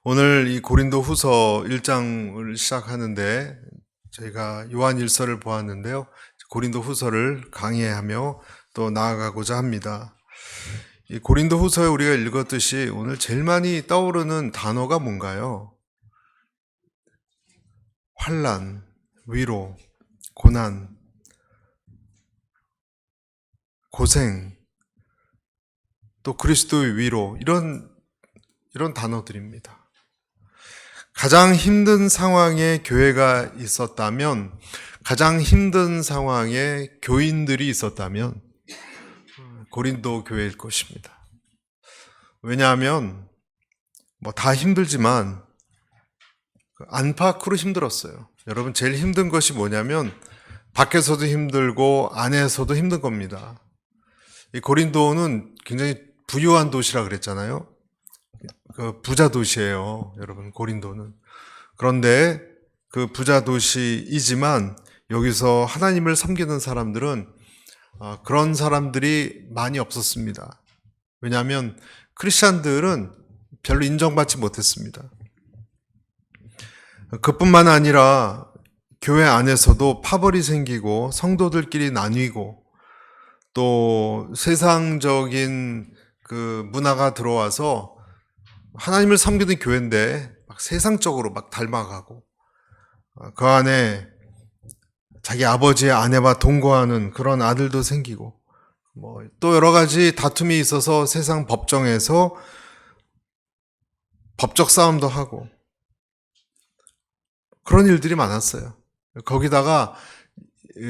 오늘 이 고린도 후서 1장을 시작하는데 저희가 요한 1서를 보았는데요. 고린도 후서를 강의하며 또 나아가고자 합니다. 이 고린도 후서에 우리가 읽었듯이 오늘 제일 많이 떠오르는 단어가 뭔가요? 환난, 위로, 고난, 고생, 또 그리스도의 위로 이런 단어들입니다. 가장 힘든 상황에 교회가 있었다면, 가장 힘든 상황에 교인들이 있었다면 고린도 교회일 것입니다. 왜냐하면 다 힘들지만 안팎으로 힘들었어요. 여러분, 제일 힘든 것이 뭐냐면 밖에서도 힘들고 안에서도 힘든 겁니다. 이 고린도는 굉장히 부유한 도시라 그랬잖아요. 그 부자 도시예요, 여러분. 고린도는. 그런데 그 부자 도시이지만 여기서 하나님을 섬기는 사람들은 그런 사람들이 많이 없었습니다. 왜냐하면 크리스찬들은 별로 인정받지 못했습니다. 그뿐만 아니라 교회 안에서도 파벌이 생기고 성도들끼리 나뉘고 또 세상적인 그 문화가 들어와서 하나님을 섬기는 교회인데 막 세상적으로 막 닮아가고 그 안에 자기 아버지의 아내와 동거하는 그런 아들도 생기고 또 여러 가지 다툼이 있어서 세상 법정에서 법적 싸움도 하고 그런 일들이 많았어요. 거기다가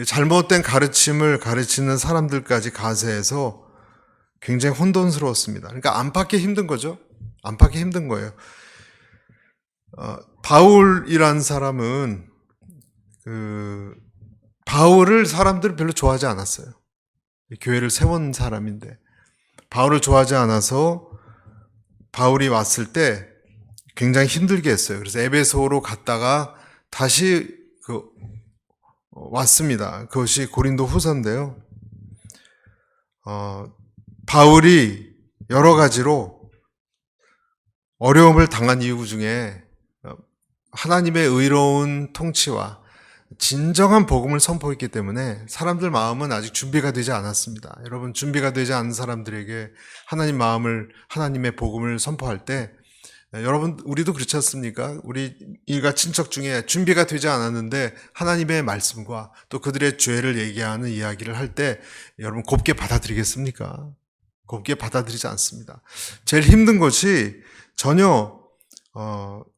잘못된 가르침을 가르치는 사람들까지 가세해서 굉장히 혼돈스러웠습니다. 그러니까 안팎이 힘든 거죠. 안팎이 힘든 거예요. 바울이란 사람은 바울을 사람들은 별로 좋아하지 않았어요. 교회를 세운 사람인데 바울을 좋아하지 않아서 바울이 왔을 때 굉장히 힘들게 했어요. 그래서 에베소로 갔다가 다시 왔습니다. 그것이 고린도 후서인데요. 바울이 여러 가지로 어려움을 당한 이유 중에 하나님의 의로운 통치와 진정한 복음을 선포했기 때문에 사람들 마음은 아직 준비가 되지 않았습니다. 여러분, 준비가 되지 않은 사람들에게 하나님의 복음을 선포할 때 여러분, 우리도 그렇지 않습니까? 우리 일가 친척 중에 준비가 되지 않았는데 하나님의 말씀과 또 그들의 죄를 얘기하는 이야기를 할 때 여러분 곱게 받아들이겠습니까? 곱게 받아들이지 않습니다. 제일 힘든 것이 전혀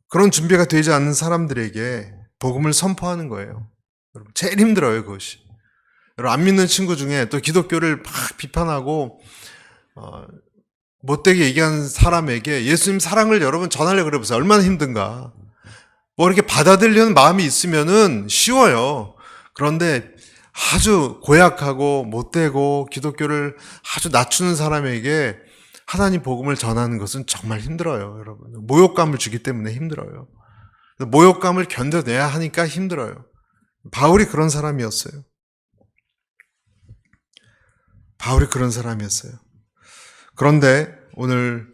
그런 준비가 되지 않는 사람들에게 복음을 선포하는 거예요. 여러분, 제일 힘들어요, 그것이. 여러분, 안 믿는 친구 중에 또 기독교를 막 비판하고 못되게 얘기하는 사람에게 예수님 사랑을 여러분 전하려고 그래보세요. 얼마나 힘든가. 이렇게 받아들이려는 마음이 있으면은 쉬워요. 그런데 아주 고약하고 못되고 기독교를 아주 낮추는 사람에게 하나님 복음을 전하는 것은 정말 힘들어요, 여러분. 모욕감을 주기 때문에 힘들어요. 모욕감을 견뎌내야 하니까 힘들어요. 바울이 그런 사람이었어요. 바울이 그런 사람이었어요. 그런데 오늘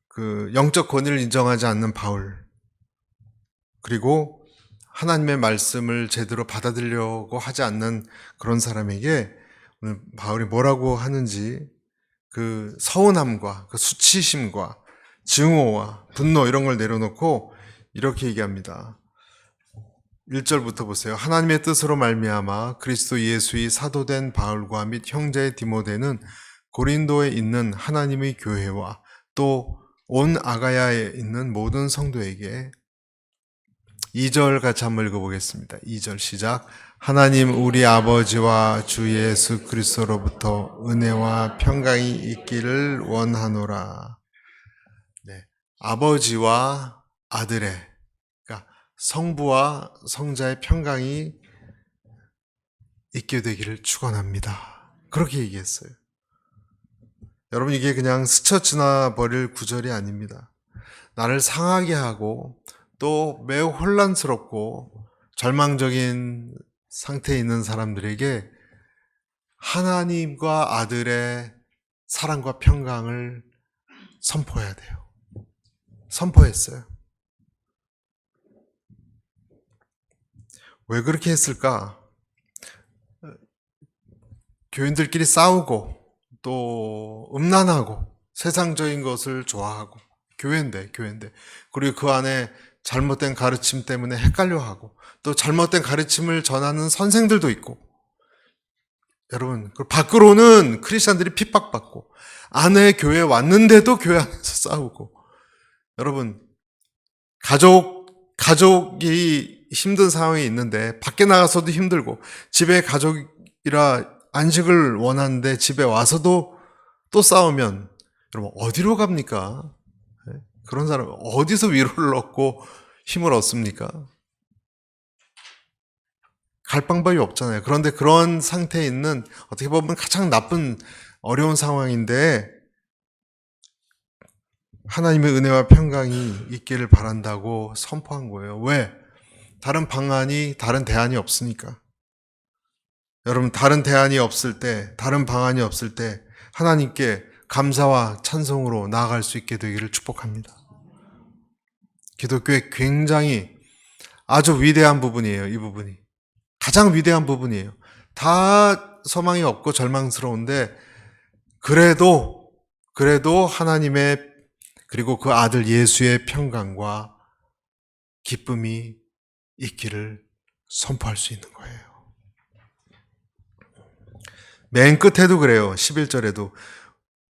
그 영적 권위를 인정하지 않는 바울, 그리고 하나님의 말씀을 제대로 받아들이려고 하지 않는 그런 사람에게 오늘 바울이 뭐라고 하는지 그 서운함과 그 수치심과 증오와 분노 이런 걸 내려놓고 이렇게 얘기합니다. 1절부터 보세요. 하나님의 뜻으로 말미암아 그리스도 예수의 사도된 바울과 및 형제 디모데는 고린도에 있는 하나님의 교회와 또 온 아가야에 있는 모든 성도에게 2절 같이 한번 읽어보겠습니다. 2절 시작. 하나님 우리 아버지와 주 예수 그리스도로부터 은혜와 평강이 있기를 원하노라. 네, 아버지와 아들의, 그러니까 성부와 성자의 평강이 있게 되기를 축원합니다. 그렇게 얘기했어요. 여러분, 이게 그냥 스쳐 지나버릴 구절이 아닙니다. 나를 상하게 하고 또 매우 혼란스럽고 절망적인 상태에 있는 사람들에게 하나님과 아들의 사랑과 평강을 선포해야 돼요. 선포했어요. 왜 그렇게 했을까? 교인들끼리 싸우고 또 음란하고 세상적인 것을 좋아하고 교회인데 그리고 그 안에 잘못된 가르침 때문에 헷갈려하고 또 잘못된 가르침을 전하는 선생들도 있고 여러분 밖으로는 크리스찬들이 핍박받고 안에 교회에 왔는데도 교회 안에서 싸우고 여러분 가족이 힘든 상황이 있는데 밖에 나가서도 힘들고 집에 가족이라 안식을 원하는데 집에 와서도 또 싸우면 여러분 어디로 갑니까? 그런 사람 어디서 위로를 얻고 힘을 얻습니까? 갈 방법이 없잖아요. 그런데 그런 상태에 있는 어떻게 보면 가장 나쁜 어려운 상황인데 하나님의 은혜와 평강이 있기를 바란다고 선포한 거예요. 왜? 다른 방안이 다른 대안이 없으니까. 여러분 다른 대안이 없을 때 다른 방안이 없을 때 하나님께 감사와 찬송으로 나아갈 수 있게 되기를 축복합니다. 기독교의 굉장히 아주 위대한 부분이에요. 이 부분이 가장 위대한 부분이에요. 다 소망이 없고 절망스러운데 그래도 하나님의 그리고 그 아들 예수의 평강과 기쁨이 있기를 선포할 수 있는 거예요. 맨 끝에도 그래요. 11절에도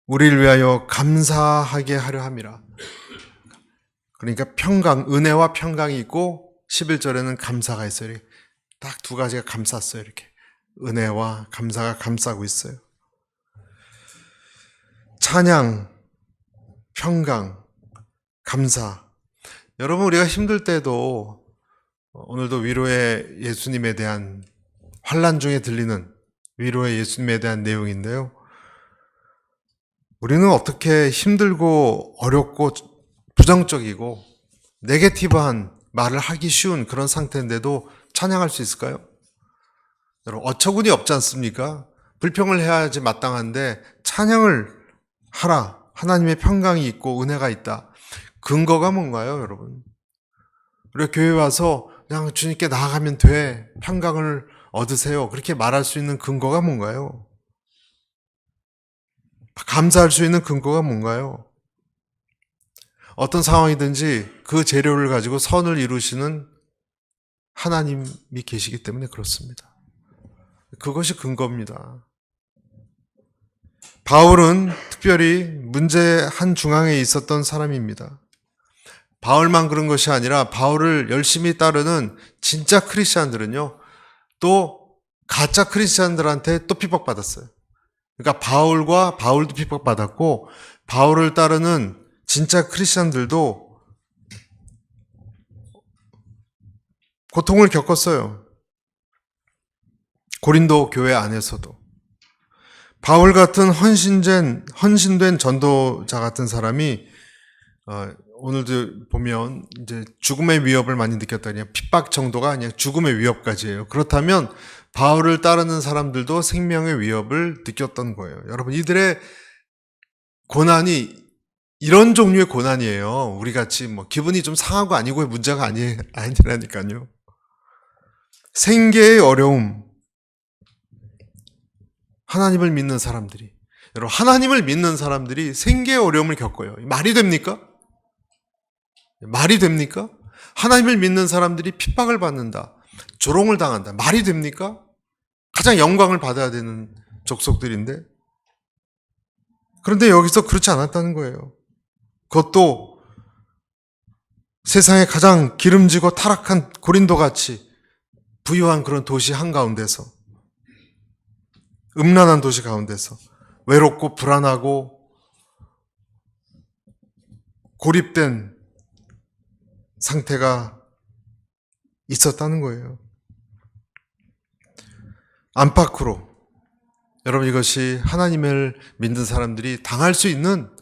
우리를 위하여 감사하게 하려 함이라. 그러니까 평강, 은혜와 평강이 있고 11절에는 감사가 있어요. 딱 두 가지가 감쌌어요. 이렇게 은혜와 감사가 감싸고 있어요. 찬양, 평강, 감사. 여러분 우리가 힘들 때도 오늘도 위로의 예수님에 대한 환난 중에 들리는 위로의 예수님에 대한 내용인데요. 우리는 어떻게 힘들고 어렵고 부정적이고 네게티브한 말을 하기 쉬운 그런 상태인데도 찬양할 수 있을까요? 여러분 어처구니 없지 않습니까? 불평을 해야지 마땅한데 찬양을 하라. 하나님의 평강이 있고 은혜가 있다. 근거가 뭔가요, 여러분? 우리가 교회 와서 그냥 주님께 나아가면 돼. 평강을 얻으세요. 그렇게 말할 수 있는 근거가 뭔가요? 감사할 수 있는 근거가 뭔가요? 어떤 상황이든지 그 재료를 가지고 선을 이루시는 하나님이 계시기 때문에 그렇습니다. 그것이 근거입니다. 바울은 특별히 문제 한 중앙에 있었던 사람입니다. 바울만 그런 것이 아니라 바울을 열심히 따르는 진짜 크리스찬들은요, 또 가짜 크리스찬들한테 또 핍박받았어요. 그러니까 바울도 핍박받았고 바울을 따르는 진짜 크리스찬들도 고통을 겪었어요. 고린도 교회 안에서도. 바울 같은 헌신된 전도자 같은 사람이 오늘도 보면 이제 죽음의 위협을 많이 느꼈다니 핍박 정도가 아니라 죽음의 위협까지예요. 그렇다면 바울을 따르는 사람들도 생명의 위협을 느꼈던 거예요. 여러분 이들의 고난이 이런 종류의 고난이에요. 우리 같이 뭐 기분이 좀 상하고 아니고의 문제가 아니라니까요. 생계의 어려움. 하나님을 믿는 사람들이 여러분 하나님을 믿는 사람들이 생계의 어려움을 겪어요. 말이 됩니까? 말이 됩니까? 하나님을 믿는 사람들이 핍박을 받는다. 조롱을 당한다. 말이 됩니까? 가장 영광을 받아야 되는 족속들인데 그런데 여기서 그렇지 않았다는 거예요. 그것도 세상에 가장 기름지고 타락한 고린도같이 부유한 그런 도시 한가운데서 음란한 도시 가운데서 외롭고 불안하고 고립된 상태가 있었다는 거예요. 안팎으로 여러분 이것이 하나님을 믿는 사람들이 당할 수 있는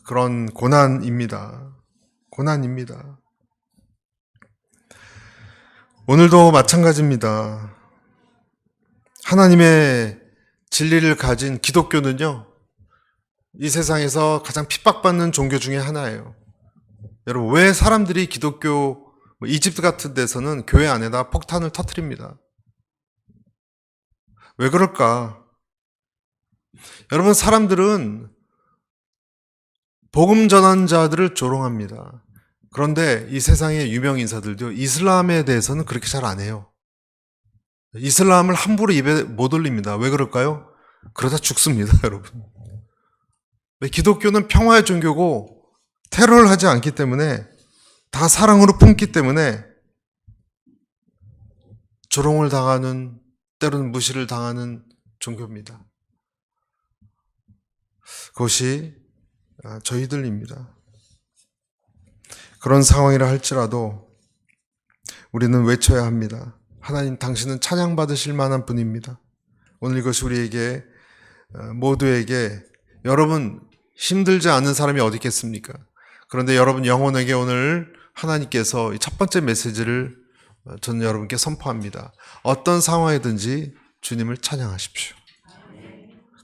그런 고난입니다. 고난입니다. 오늘도 마찬가지입니다. 하나님의 진리를 가진 기독교는요, 이 세상에서 가장 핍박받는 종교 중에 하나예요. 여러분, 왜 사람들이 기독교 뭐 이집트 같은 데서는 교회 안에다 폭탄을 터뜨립니다. 왜 그럴까? 여러분, 사람들은 복음 전환자들을 조롱합니다. 그런데 이 세상의 유명 인사들도 이슬람에 대해서는 그렇게 잘 안 해요. 이슬람을 함부로 입에 못 올립니다. 왜 그럴까요? 그러다 죽습니다, 여러분. 기독교는 평화의 종교고 테러를 하지 않기 때문에, 다 사랑으로 품기 때문에 조롱을 당하는, 때로는 무시를 당하는 종교입니다. 그것이 저희들입니다. 그런 상황이라 할지라도 우리는 외쳐야 합니다. 하나님, 당신은 찬양받으실 만한 분입니다. 오늘 이것이 우리에게, 모두에게, 여러분 힘들지 않은 사람이 어디 있겠습니까? 그런데 여러분 영혼에게 오늘 하나님께서 이 첫 번째 메시지를 저는 여러분께 선포합니다. 어떤 상황이든지 주님을 찬양하십시오.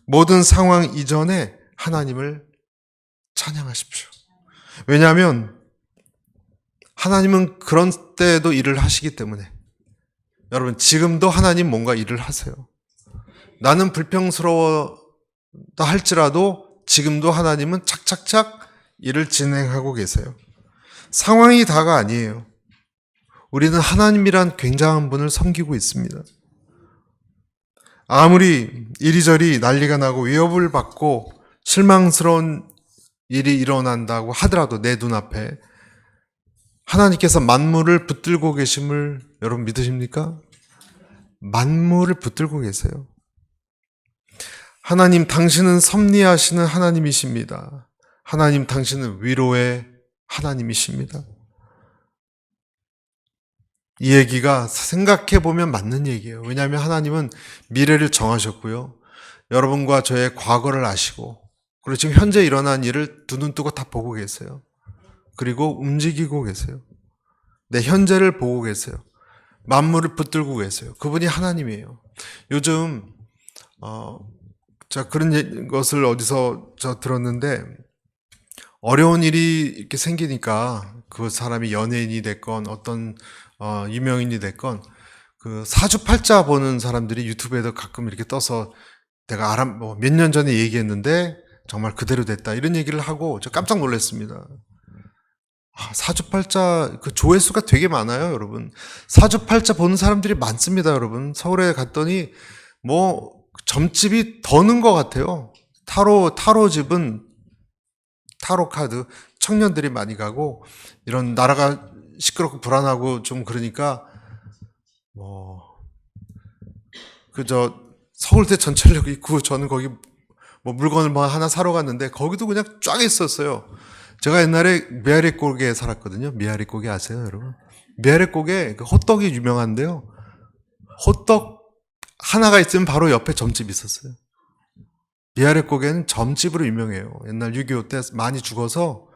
모든 상황 이전에 하나님을 찬양하십시오. 왜냐하면 하나님은 그런 때에도 일을 하시기 때문에. 여러분, 지금도 하나님 뭔가 일을 하세요. 나는 불평스러워다 할지라도 지금도 하나님은 착착착 일을 진행하고 계세요. 상황이 다가 아니에요. 우리는 하나님이란 굉장한 분을 섬기고 있습니다. 아무리 이리저리 난리가 나고 위협을 받고 실망스러운 일이 일어난다고 하더라도 내 눈앞에 하나님께서 만물을 붙들고 계심을 여러분 믿으십니까? 만물을 붙들고 계세요. 하나님, 당신은 섭리하시는 하나님이십니다. 하나님, 당신은 위로의 하나님이십니다. 이 얘기가 생각해보면 맞는 얘기예요. 왜냐하면 하나님은 미래를 정하셨고요. 여러분과 저의 과거를 아시고, 그리고 지금 현재 일어난 일을 두 눈 뜨고 다 보고 계세요. 그리고 움직이고 계세요. 내 현재를 보고 계세요. 만물을 붙들고 계세요. 그분이 하나님이에요. 요즘 제가 그런 것을 어디서 들었는데, 어려운 일이 이렇게 생기니까 그 사람이 연예인이 됐건 어떤 유명인이 됐건 그 사주팔자 보는 사람들이 유튜브에도 가끔 이렇게 떠서 내가 몇 년 전에 얘기했는데 정말 그대로 됐다 이런 얘기를 하고 저 깜짝 놀랐습니다. 사주팔자 그 조회수가 되게 많아요, 여러분. 사주팔자 보는 사람들이 많습니다, 여러분. 서울에 갔더니 뭐 점집이 더 는 것 같아요. 타로집은 타로 카드 청년들이 많이 가고, 이런 나라가 시끄럽고 불안하고 좀 그러니까 그저 서울대 전철역 입구, 저는 거기 물건을 하나 사러 갔는데 거기도 그냥 쫙 있었어요. 제가 옛날에 미아리고개 살았거든요. 미아리고개 아세요, 여러분? 미아리고개 그 호떡이 유명한데요. 호떡 하나가 있으면 바로 옆에 점집이 있었어요. 미아리고개는 점집으로 유명해요. 옛날 6.25 때 많이 죽어서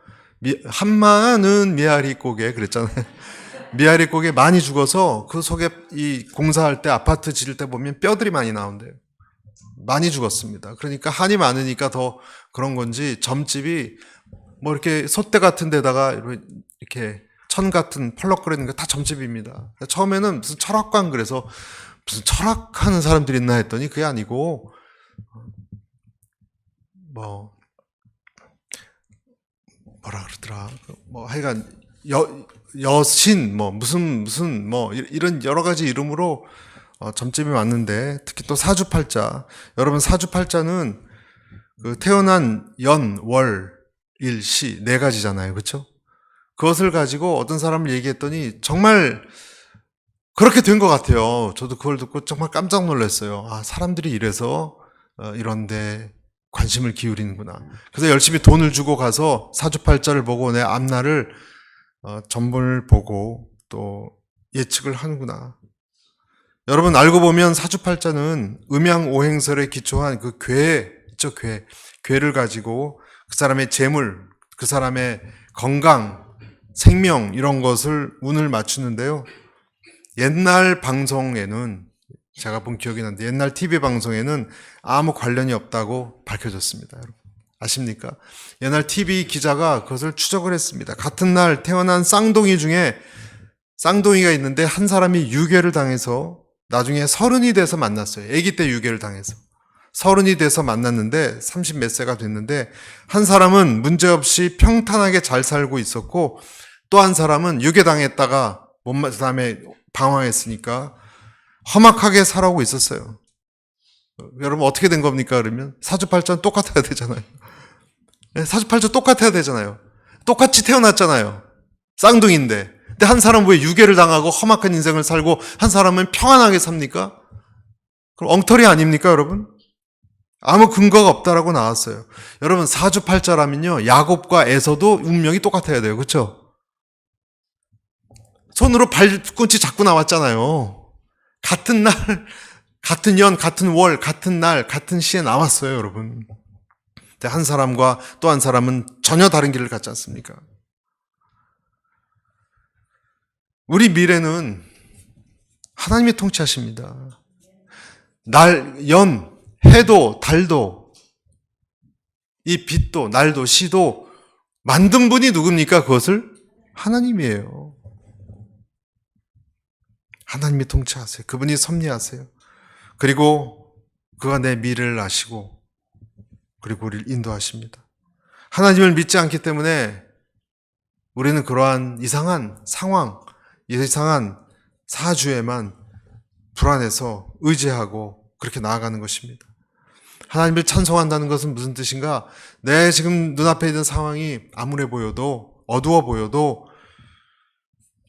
한마는 미아리고개 그랬잖아요. 미아리고개 많이 죽어서 그 속에 이 공사할 때 아파트 지을 때 보면 뼈들이 많이 나온대요. 많이 죽었습니다. 그러니까 한이 많으니까 더 그런 건지 점집이 이렇게 솥대 같은 데다가 이렇게 천 같은 펄럭거리는 게 다 점집입니다. 처음에는 무슨 철학관, 그래서 무슨 철학하는 사람들이 있나 했더니 그게 아니고 뭐라 그러더라. 하여간 여신 무슨 이런 여러 가지 이름으로 점집이 많은데, 특히 또 사주팔자. 여러분, 사주팔자는 그 태어난 연, 월, 일, 시 네 가지잖아요, 그렇죠? 그것을 가지고 어떤 사람을 얘기했더니 정말 그렇게 된 것 같아요. 저도 그걸 듣고 정말 깜짝 놀랐어요. 사람들이 이래서 이런데 관심을 기울이는구나. 그래서 열심히 돈을 주고 가서 사주팔자를 보고 내 앞날을 전문을 보고 또 예측을 하는구나. 여러분, 알고 보면 사주팔자는 음양오행설에 기초한 그 있죠, 괴를 가지고 그 사람의 재물, 그 사람의 건강, 생명 이런 것을 운을 맞추는데요. 옛날 방송에는, 제가 본 기억이 나는데 옛날 TV 방송에는 아무 관련이 없다고 밝혀졌습니다. 여러분, 아십니까? 옛날 TV 기자가 그것을 추적을 했습니다. 같은 날 태어난 쌍둥이 중에 쌍둥이가 있는데 한 사람이 유괴를 당해서 나중에 30이 돼서 만났어요. 아기 때 유괴를 당해서. 30이 돼서 만났는데 30 몇 세가 됐는데 한 사람은 문제없이 평탄하게 잘 살고 있었고 또 한 사람은 유괴당했다가 그다음에 방황했으니까 험악하게 살아오고 있었어요. 여러분 어떻게 된 겁니까? 그러면 사주팔자는 똑같아야 되잖아요. 사주팔자 똑같아야 되잖아요. 똑같이 태어났잖아요. 쌍둥이인데. 근데 한 사람은 왜 유괴를 당하고 험악한 인생을 살고 한 사람은 평안하게 삽니까? 그럼 엉터리 아닙니까, 여러분? 아무 근거가 없다라고 나왔어요. 여러분 사주팔자라면요 야곱과 에서도 운명이 똑같아야 돼요. 그렇죠? 손으로 발꿈치 잡고 나왔잖아요. 같은 날, 같은 년, 같은 월, 같은 날, 같은 시에 나왔어요, 여러분. 한 사람과 또 한 사람은 전혀 다른 길을 갔지 않습니까? 우리 미래는 하나님이 통치하십니다. 연, 해도, 달도, 이 빛도, 날도, 시도 만든 분이 누굽니까? 그것을? 하나님이에요. 하나님이 통치하세요. 그분이 섭리하세요. 그리고 그가 내 미래를 아시고 그리고 우리를 인도하십니다. 하나님을 믿지 않기 때문에 우리는 그러한 이상한 상황, 이상한 사주에만 불안해서 의지하고 그렇게 나아가는 것입니다. 하나님을 찬송한다는 것은 무슨 뜻인가? 내 지금 눈앞에 있는 상황이 암울해 보여도 어두워 보여도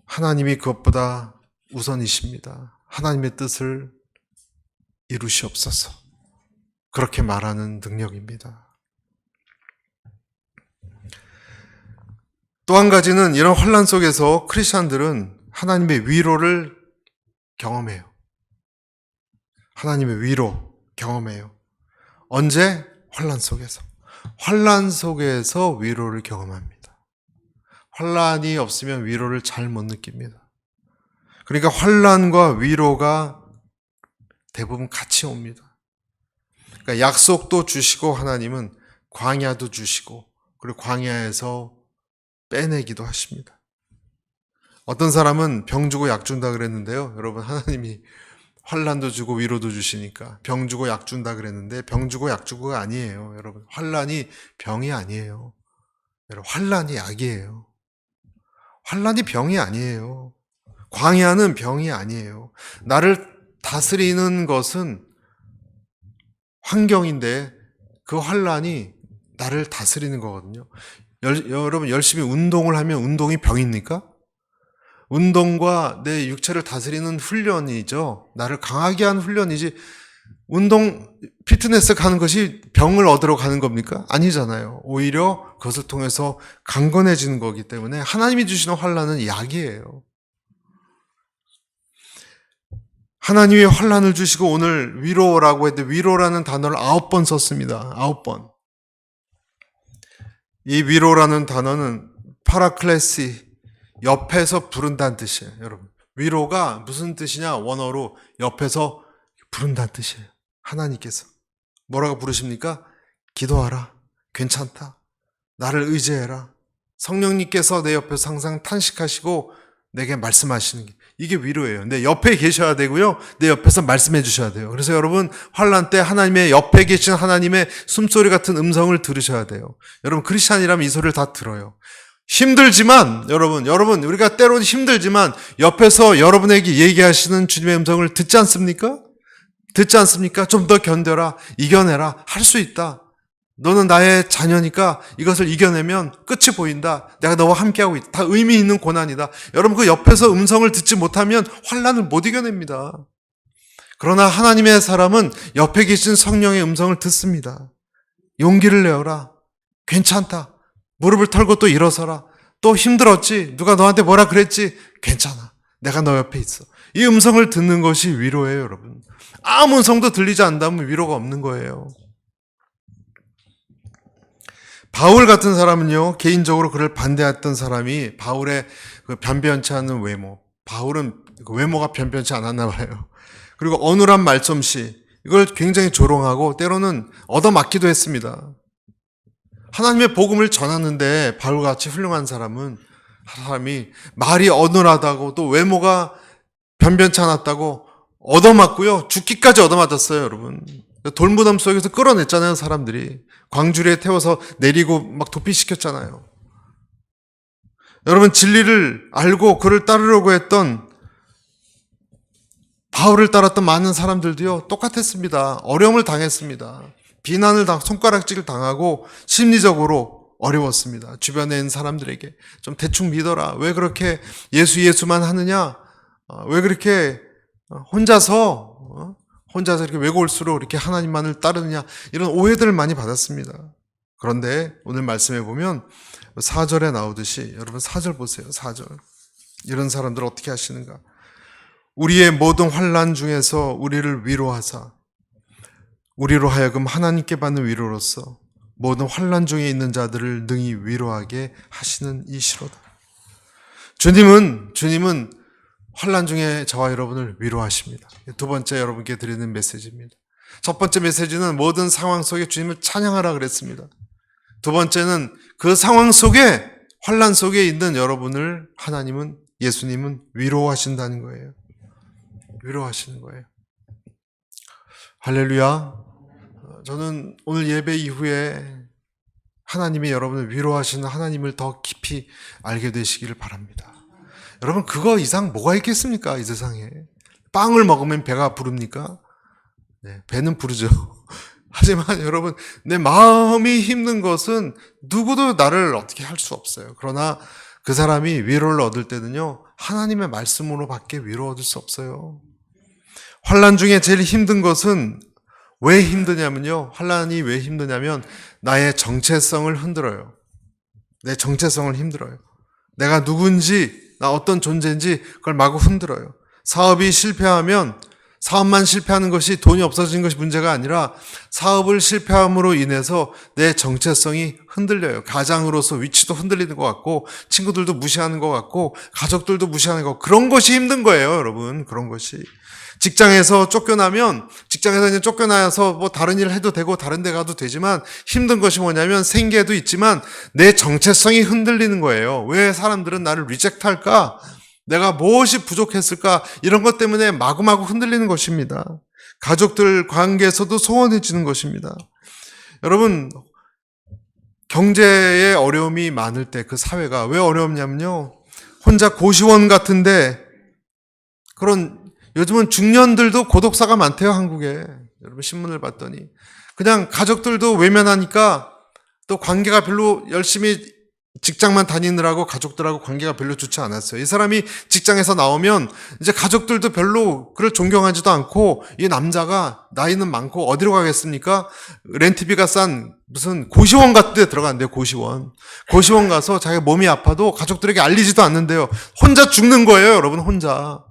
하나님이 그것보다 우선이십니다. 하나님의 뜻을 이루시옵소서. 그렇게 말하는 능력입니다. 또 한 가지는 이런 혼란 속에서 크리스찬들은 하나님의 위로를 경험해요. 하나님의 위로 경험해요. 언제? 혼란 속에서. 혼란 속에서 위로를 경험합니다. 혼란이 없으면 위로를 잘 못 느낍니다. 그러니까 혼란과 위로가 대부분 같이 옵니다. 그러니까 약속도 주시고 하나님은 광야도 주시고 그리고 광야에서 빼내기도 하십니다. 어떤 사람은 병 주고 약 준다 그랬는데요. 여러분 하나님이 환난도 주고 위로도 주시니까 병 주고 약 준다 그랬는데 병 주고 약 주고가 아니에요. 여러분 환난이 병이 아니에요. 여러분 환난이 약이에요. 환난이 병이 아니에요. 광야는 병이 아니에요. 나를 다스리는 것은 환경인데 그 환난이 나를 다스리는 거거든요. 여러분 열심히 운동을 하면 운동이 병입니까? 운동과 내 육체를 다스리는 훈련이죠. 나를 강하게 하는 훈련이지 운동, 피트니스 가는 것이 병을 얻으러 가는 겁니까? 아니잖아요. 오히려 그것을 통해서 강건해지는 거기 때문에 하나님이 주시는 환난은 약이에요. 하나님이 환난을 주시고 오늘 위로라고 했는데 위로라는 단어를 9번 썼습니다. 9번. 이 위로라는 단어는 파라클레시, 옆에서 부른다는 뜻이에요. 여러분 위로가 무슨 뜻이냐? 원어로 옆에서 부른다는 뜻이에요. 하나님께서 뭐라고 부르십니까? 기도하라. 괜찮다. 나를 의지해라. 성령님께서 내 옆에서 항상 탄식하시고 내게 말씀하시는 게 이게 위로예요. 내 옆에 계셔야 되고요. 내 옆에서 말씀해 주셔야 돼요. 그래서 여러분 환난 때 하나님의 옆에 계신 하나님의 숨소리 같은 음성을 들으셔야 돼요. 여러분 크리스찬이라면 이 소리를 다 들어요. 힘들지만 여러분 우리가 때로는 힘들지만 옆에서 여러분에게 얘기하시는 주님의 음성을 듣지 않습니까? 듣지 않습니까? 좀 더 견뎌라. 이겨내라. 할 수 있다. 너는 나의 자녀니까 이것을 이겨내면 끝이 보인다. 내가 너와 함께하고 있다. 다 의미 있는 고난이다. 여러분 그 옆에서 음성을 듣지 못하면 환난을 못 이겨냅니다. 그러나 하나님의 사람은 옆에 계신 성령의 음성을 듣습니다. 용기를 내어라. 괜찮다. 무릎을 털고 또 일어서라. 또 힘들었지. 누가 너한테 뭐라 그랬지. 괜찮아. 내가 너 옆에 있어. 이 음성을 듣는 것이 위로예요, 여러분. 아무 음성도 들리지 않다면 위로가 없는 거예요. 바울 같은 사람은요, 개인적으로 그를 반대했던 사람이 바울의 그 변변치 않은 외모. 바울은 그 외모가 변변치 않았나 봐요. 그리고 어눌한 말솜씨. 이걸 굉장히 조롱하고 때로는 얻어맞기도 했습니다. 하나님의 복음을 전하는데 바울같이 훌륭한 사람은 사람이 말이 어눌하다고 또 외모가 변변치 않았다고 얻어맞고요. 죽기까지 얻어맞았어요, 여러분. 돌무덤 속에서 끌어냈잖아요, 사람들이. 광주리에 태워서 내리고 막 도피시켰잖아요. 여러분, 진리를 알고 그를 따르려고 했던 바울을 따랐던 많은 사람들도요, 똑같았습니다. 어려움을 당했습니다. 비난을 손가락질을 당하고 심리적으로 어려웠습니다. 주변에 있는 사람들에게 좀 대충 믿어라. 왜 그렇게 예수만 하느냐? 왜 그렇게 혼자서 이렇게 외골수로 이렇게 하나님만을 따르느냐? 이런 오해들을 많이 받았습니다. 그런데 오늘 말씀해 보면 4절에 나오듯이, 여러분 4절 보세요. 4절. 이런 사람들 어떻게 하시는가? 우리의 모든 환난 중에서 우리를 위로하사 우리로 하여금 하나님께 받는 위로로서 모든 환난 중에 있는 자들을 능히 위로하게 하시는 이시로다. 주님은 환난 중에 저와 여러분을 위로하십니다. 두 번째 여러분께 드리는 메시지입니다. 첫 번째 메시지는 모든 상황 속에 주님을 찬양하라 그랬습니다. 두 번째는 그 상황 속에, 환난 속에 있는 여러분을 예수님은 위로하신다는 거예요. 위로하시는 거예요. 할렐루야. 저는 오늘 예배 이후에 하나님이 여러분을 위로하시는 하나님을 더 깊이 알게 되시기를 바랍니다. 여러분, 그거 이상 뭐가 있겠습니까? 이 세상에. 빵을 먹으면 배가 부릅니까? 네, 배는 부르죠. 하지만 여러분, 내 마음이 힘든 것은 누구도 나를 어떻게 할 수 없어요. 그러나 그 사람이 위로를 얻을 때는요, 하나님의 말씀으로 밖에 위로 얻을 수 없어요. 환난 중에 제일 힘든 것은 왜 힘드냐면요. 환난이 왜 힘드냐면 나의 정체성을 흔들어요. 내 정체성을 힘들어요. 내가 누군지, 나 어떤 존재인지 그걸 마구 흔들어요. 사업이 실패하면 사업만 실패하는 것이 돈이 없어진 것이 문제가 아니라 사업을 실패함으로 인해서 내 정체성이 흔들려요. 가장으로서 위치도 흔들리는 것 같고 친구들도 무시하는 것 같고 가족들도 무시하는 것 같고 그런 것이 힘든 거예요, 여러분. 그런 것이. 직장에서 이제 쫓겨나서 뭐 다른 일을 해도 되고 다른 데 가도 되지만 힘든 것이 뭐냐면 생계도 있지만 내 정체성이 흔들리는 거예요. 왜 사람들은 나를 리젝트할까? 내가 무엇이 부족했을까? 이런 것 때문에 마구마구 흔들리는 것입니다. 가족들 관계에서도 소원해지는 것입니다. 여러분, 경제에 어려움이 많을 때 그 사회가 왜 어려웠냐면요. 혼자 고시원 같은데 요즘은 중년들도 고독사가 많대요, 한국에. 여러분 신문을 봤더니. 그냥 가족들도 외면하니까 또 관계가 별로 열심히 직장만 다니느라고 가족들하고 관계가 별로 좋지 않았어요. 이 사람이 직장에서 나오면 이제 가족들도 별로 그를 존경하지도 않고 이 남자가 나이는 많고 어디로 가겠습니까? 렌트비가 싼 무슨 고시원 같은 데 들어간대요. 고시원 가서 자기 몸이 아파도 가족들에게 알리지도 않는데요. 혼자 죽는 거예요, 여러분. 혼자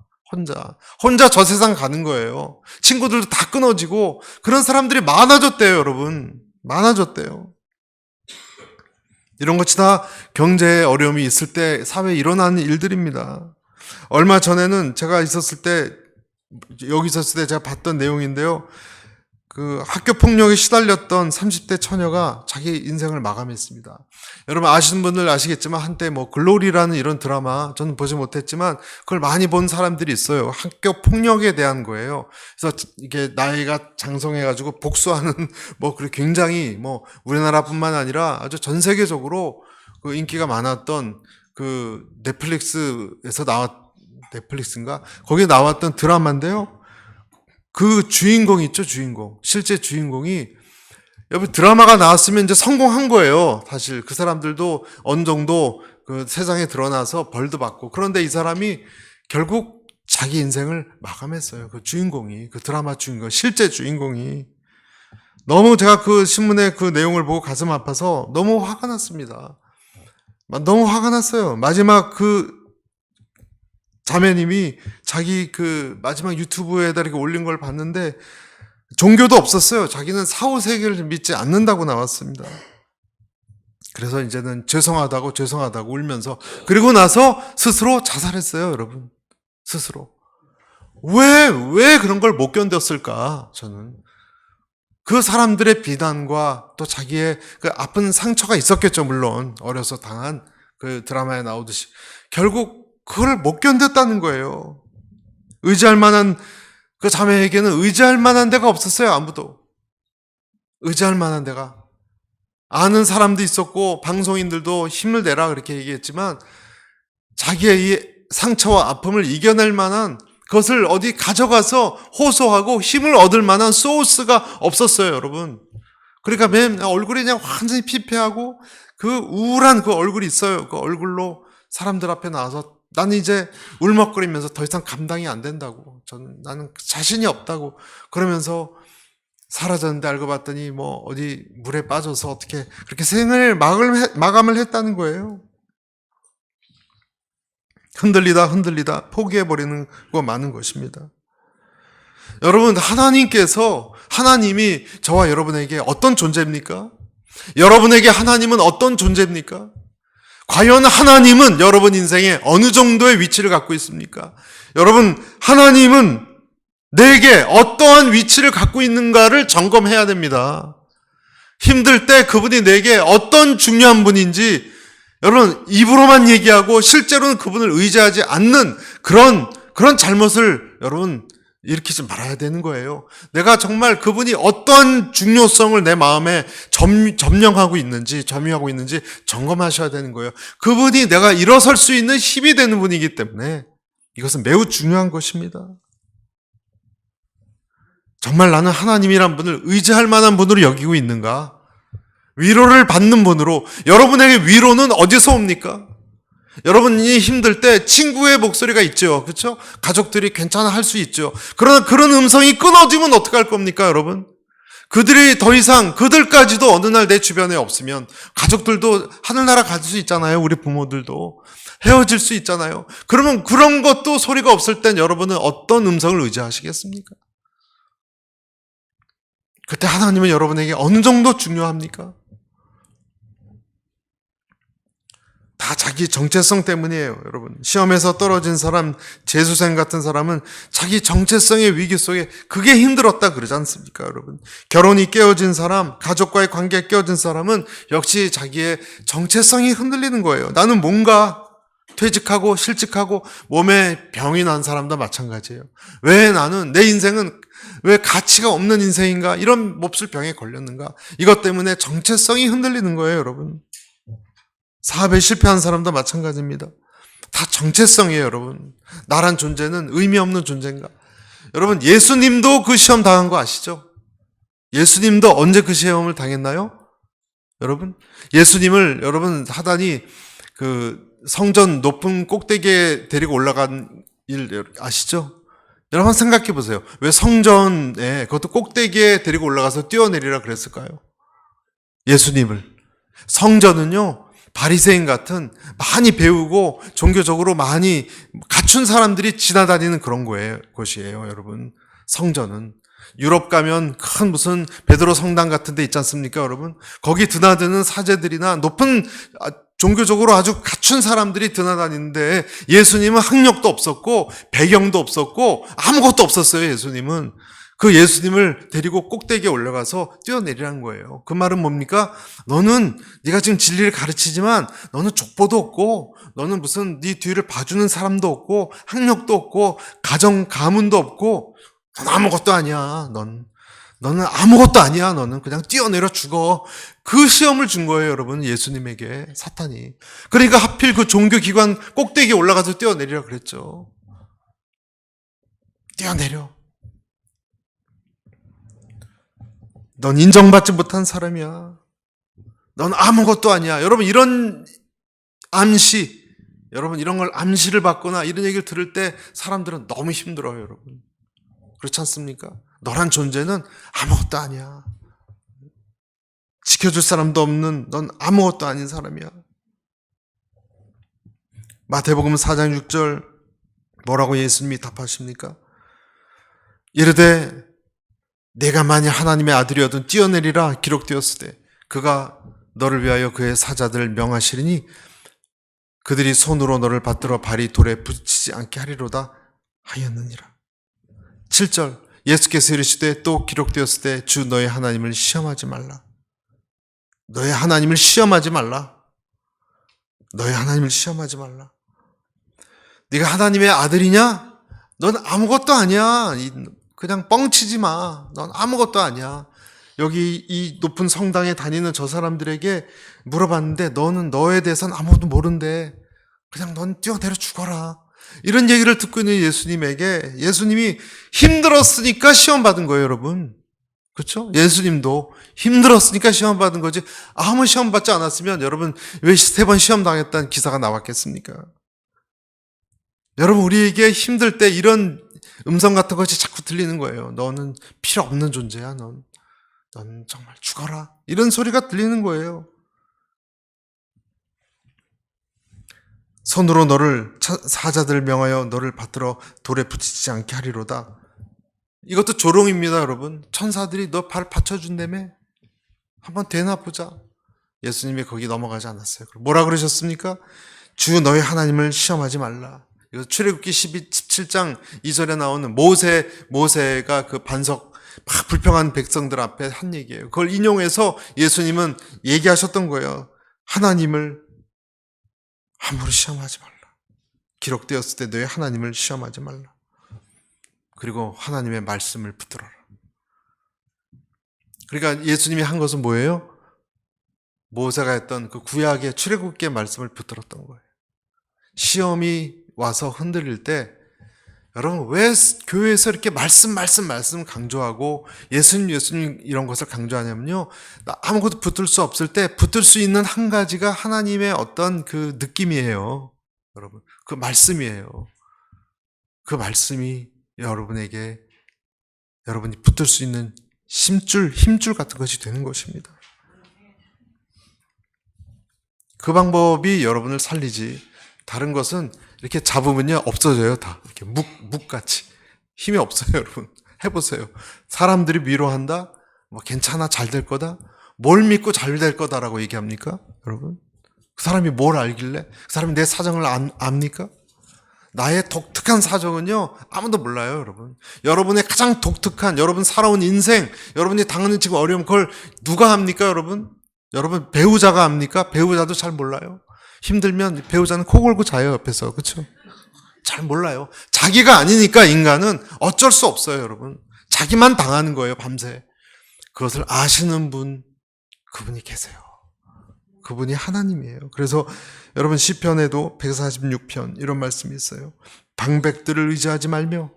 저 세상 가는 거예요. 친구들도 다 끊어지고 그런 사람들이 많아졌대요, 여러분. 많아졌대요. 이런 것이 다 경제에 어려움이 있을 때 사회에 일어나는 일들입니다. 얼마 전에는 제가 여기 있었을 때 제가 봤던 내용인데요. 그 학교 폭력에 시달렸던 30대 처녀가 자기 인생을 마감했습니다. 여러분 아시는 분들 아시겠지만 한때 뭐 글로리라는 이런 드라마 저는 보지 못했지만 그걸 많이 본 사람들이 있어요. 학교 폭력에 대한 거예요. 그래서 이게 나이가 장성해가지고 복수하는 뭐 그렇게 굉장히 뭐 우리나라뿐만 아니라 아주 전 세계적으로 그 인기가 많았던 그 넷플릭스인가 거기에 나왔던 드라마인데요. 그 주인공 있죠, 주인공. 실제 주인공이, 여러분 드라마가 나왔으면 이제 성공한 거예요. 사실 그 사람들도 어느 정도 그 세상에 드러나서 벌도 받고. 그런데 이 사람이 결국 자기 인생을 마감했어요. 그 주인공이, 그 드라마 주인공, 실제 주인공이. 너무 제가 그 신문의 그 내용을 보고 가슴 아파서 너무 화가 났습니다. 너무 화가 났어요. 마지막 그 자매님이 자기 그 마지막 유튜브에다 이렇게 올린 걸 봤는데 종교도 없었어요. 자기는 사후세계를 믿지 않는다고 나왔습니다. 그래서 이제는 죄송하다고 울면서 그리고 나서 스스로 자살했어요, 여러분. 스스로. 왜 그런 걸 못 견뎠을까, 저는. 그 사람들의 비난과 또 자기의 그 아픈 상처가 있었겠죠, 물론. 어려서 당한 그 드라마에 나오듯이 결국 그걸 못 견뎠다는 거예요. 의지할 만한 그 자매에게는 의지할 만한 데가 없었어요. 아무도. 의지할 만한 데가. 아는 사람도 있었고 방송인들도 힘을 내라 그렇게 얘기했지만 자기의 이 상처와 아픔을 이겨낼 만한 그것을 어디 가져가서 호소하고 힘을 얻을 만한 소스가 없었어요, 여러분. 그러니까 맨 얼굴이 그냥 완전히 피폐하고 그 우울한 그 얼굴이 있어요. 그 얼굴로 사람들 앞에 나와서 나는 이제 울먹거리면서 더 이상 감당이 안 된다고. 나는 자신이 없다고. 그러면서 사라졌는데 알고 봤더니 뭐 어디 물에 빠져서 어떻게 그렇게 생을 마감을 했다는 거예요. 흔들리다 포기해버리는 거 많은 것입니다. 여러분, 하나님이 저와 여러분에게 어떤 존재입니까? 여러분에게 하나님은 어떤 존재입니까? 과연 하나님은 여러분 인생에 어느 정도의 위치를 갖고 있습니까? 여러분, 하나님은 내게 어떠한 위치를 갖고 있는가를 점검해야 됩니다. 힘들 때 그분이 내게 어떤 중요한 분인지 여러분 입으로만 얘기하고 실제로는 그분을 의지하지 않는 그런 잘못을 여러분 일으키지 말아야 되는 거예요. 내가 정말 그분이 어떠한 중요성을 내 마음에 점령하고 있는지 점유하고 있는지 점검하셔야 되는 거예요. 그분이 내가 일어설 수 있는 힘이 되는 분이기 때문에 이것은 매우 중요한 것입니다. 정말 나는 하나님이란 분을 의지할 만한 분으로 여기고 있는가? 위로를 받는 분으로. 여러분에게 위로는 어디서 옵니까? 여러분이 힘들 때 친구의 목소리가 있죠. 그렇죠? 가족들이 괜찮아 할 수 있죠. 그러나 그런 음성이 끊어지면 어떡할 겁니까, 여러분? 그들이 더 이상 그들까지도 어느 날 내 주변에 없으면 가족들도 하늘나라 갈 수 있잖아요. 우리 부모들도 헤어질 수 있잖아요. 그러면 그런 것도 소리가 없을 땐 여러분은 어떤 음성을 의지하시겠습니까? 그때 하나님은 여러분에게 어느 정도 중요합니까? 다 자기 정체성 때문이에요, 여러분. 시험에서 떨어진 사람, 재수생 같은 사람은 자기 정체성의 위기 속에 그게 힘들었다 그러지 않습니까, 여러분? 결혼이 깨어진 사람, 가족과의 관계가 깨어진 사람은 역시 자기의 정체성이 흔들리는 거예요. 나는 뭔가 퇴직하고 실직하고 몸에 병이 난 사람도 마찬가지예요. 왜 나는 내 인생은 왜 가치가 없는 인생인가? 이런 몹쓸 병에 걸렸는가? 이것 때문에 정체성이 흔들리는 거예요, 여러분. 사업에 실패한 사람도 마찬가지입니다. 다 정체성이에요, 여러분. 나란 존재는 의미 없는 존재인가? 여러분, 예수님도 그 시험 당한 거 아시죠? 예수님도 언제 그 시험을 당했나요? 여러분, 예수님을 여러분 하다니 그 성전 높은 꼭대기에 데리고 올라간 일 아시죠? 여러분 생각해 보세요. 왜 성전에 그것도 꼭대기에 데리고 올라가서 뛰어내리라 그랬을까요? 예수님을. 성전은요, 바리새인 같은 많이 배우고 종교적으로 많이 갖춘 사람들이 지나다니는 그런 곳이에요, 여러분. 성전은. 유럽 가면 큰 무슨 베드로 성당 같은 데 있지 않습니까, 여러분? 거기 드나드는 사제들이나 높은 종교적으로 아주 갖춘 사람들이 드나다니는데 예수님은 학력도 없었고 배경도 없었고 아무것도 없었어요, 예수님은. 그 예수님을 데리고 꼭대기에 올라가서 뛰어내리라는 거예요. 그 말은 뭡니까? 네가 지금 진리를 가르치지만 너는 족보도 없고 너는 무슨 네 뒤를 봐주는 사람도 없고 학력도 없고 가문도 없고 넌 아무것도 아니야. 너는 아무것도 아니야. 너는 그냥 뛰어내려 죽어. 그 시험을 준 거예요, 여러분. 예수님에게 사탄이. 그러니까 하필 그 종교기관 꼭대기에 올라가서 뛰어내리라 그랬죠. 뛰어내려. 넌 인정받지 못한 사람이야. 넌 아무것도 아니야. 여러분 이런 여러분 이런 걸 암시를 받거나 이런 얘기를 들을 때 사람들은 너무 힘들어요, 여러분. 그렇지 않습니까? 너란 존재는 아무것도 아니야. 지켜줄 사람도 없는 넌 아무것도 아닌 사람이야. 마태복음 4장 6절 뭐라고 예수님이 답하십니까? 이르되 내가 만일 하나님의 아들이어든 뛰어내리라 기록되었을 때 그가 너를 위하여 그의 사자들을 명하시리니 그들이 손으로 너를 받들어 발이 돌에 부딪히지 않게 하리로다 하였느니라. 7절 예수께서 이르시되 또 기록되었을 때 주 너의 하나님을 시험하지 말라. 너의 하나님을 시험하지 말라. 너희 하나님을 시험하지 말라. 네가 하나님의 아들이냐? 넌 아무것도 아니야. 그냥 뻥치지 마. 넌 아무것도 아니야. 여기 이 높은 성당에 다니는 저 사람들에게 물어봤는데 너는 너에 대해서는 아무것도 모른대. 그냥 넌 뛰어내려 죽어라. 이런 얘기를 듣고 있는 예수님에게 예수님이 힘들었으니까 시험 받은 거예요, 여러분. 그렇죠? 예수님도 힘들었으니까 시험 받은 거지. 아무 시험 받지 않았으면 여러분 왜 3번 시험 당했다는 기사가 나왔겠습니까? 여러분 우리에게 힘들 때 이런 음성 같은 것이 자꾸 들리는 거예요. 너는 필요 없는 존재야. 넌 정말 죽어라. 이런 소리가 들리는 거예요. 손으로 너를 사자들 명하여 너를 받들어 돌에 붙이지 않게 하리로다. 이것도 조롱입니다, 여러분. 천사들이 너 발 받쳐준다며? 한번 대나 보자. 예수님이 거기 넘어가지 않았어요. 뭐라 그러셨습니까? 주 너희 하나님을 시험하지 말라. 이거 출애굽기 17장 2절에 나오는 모세가 그 반석 막 불평한 백성들 앞에 한 얘기예요. 그걸 인용해서 예수님은 얘기하셨던 거예요. 하나님을 함부로 시험하지 말라. 기록되었을 때 너희 하나님을 시험하지 말라. 그리고 하나님의 말씀을 붙들어라. 그러니까 예수님이 한 것은 뭐예요? 모세가 했던 그 구약의 출애굽기의 말씀을 붙들었던 거예요. 시험이 와서 흔들릴 때 여러분 왜 교회에서 이렇게 말씀 강조하고 예수님 이런 것을 강조하냐면요. 아무것도 붙들 수 없을 때 붙들 수 있는 한 가지가 하나님의 어떤 그 느낌이에요. 여러분 그 말씀이에요. 그 말씀이 여러분에게 여러분이 붙들 수 있는 힘줄 같은 것이 되는 것입니다. 그 방법이 여러분을 살리지 다른 것은 이렇게 잡으면요 없어져요. 다 이렇게 묵같이 힘이 없어요. 여러분 해보세요. 사람들이 위로한다 뭐 괜찮아 잘 될 거다 뭘 믿고 잘 될 거다라고 얘기합니까? 여러분 그 사람이 뭘 알길래? 그 사람이 내 사정을 압니까? 나의 독특한 사정은요 아무도 몰라요. 여러분의 가장 독특한 여러분 살아온 인생 여러분이 당하는 지금 어려움 그걸 누가 합니까? 여러분 배우자가 합니까? 배우자도 잘 몰라요. 힘들면 배우자는 코 골고 자요 옆에서. 그렇죠? 잘 몰라요. 자기가 아니니까 인간은 어쩔 수 없어요. 여러분 자기만 당하는 거예요 밤새. 그것을 아시는 분 그분이 계세요. 그분이 하나님이에요. 그래서 여러분 시편에도 146편 이런 말씀이 있어요. 방백들을 의지하지 말며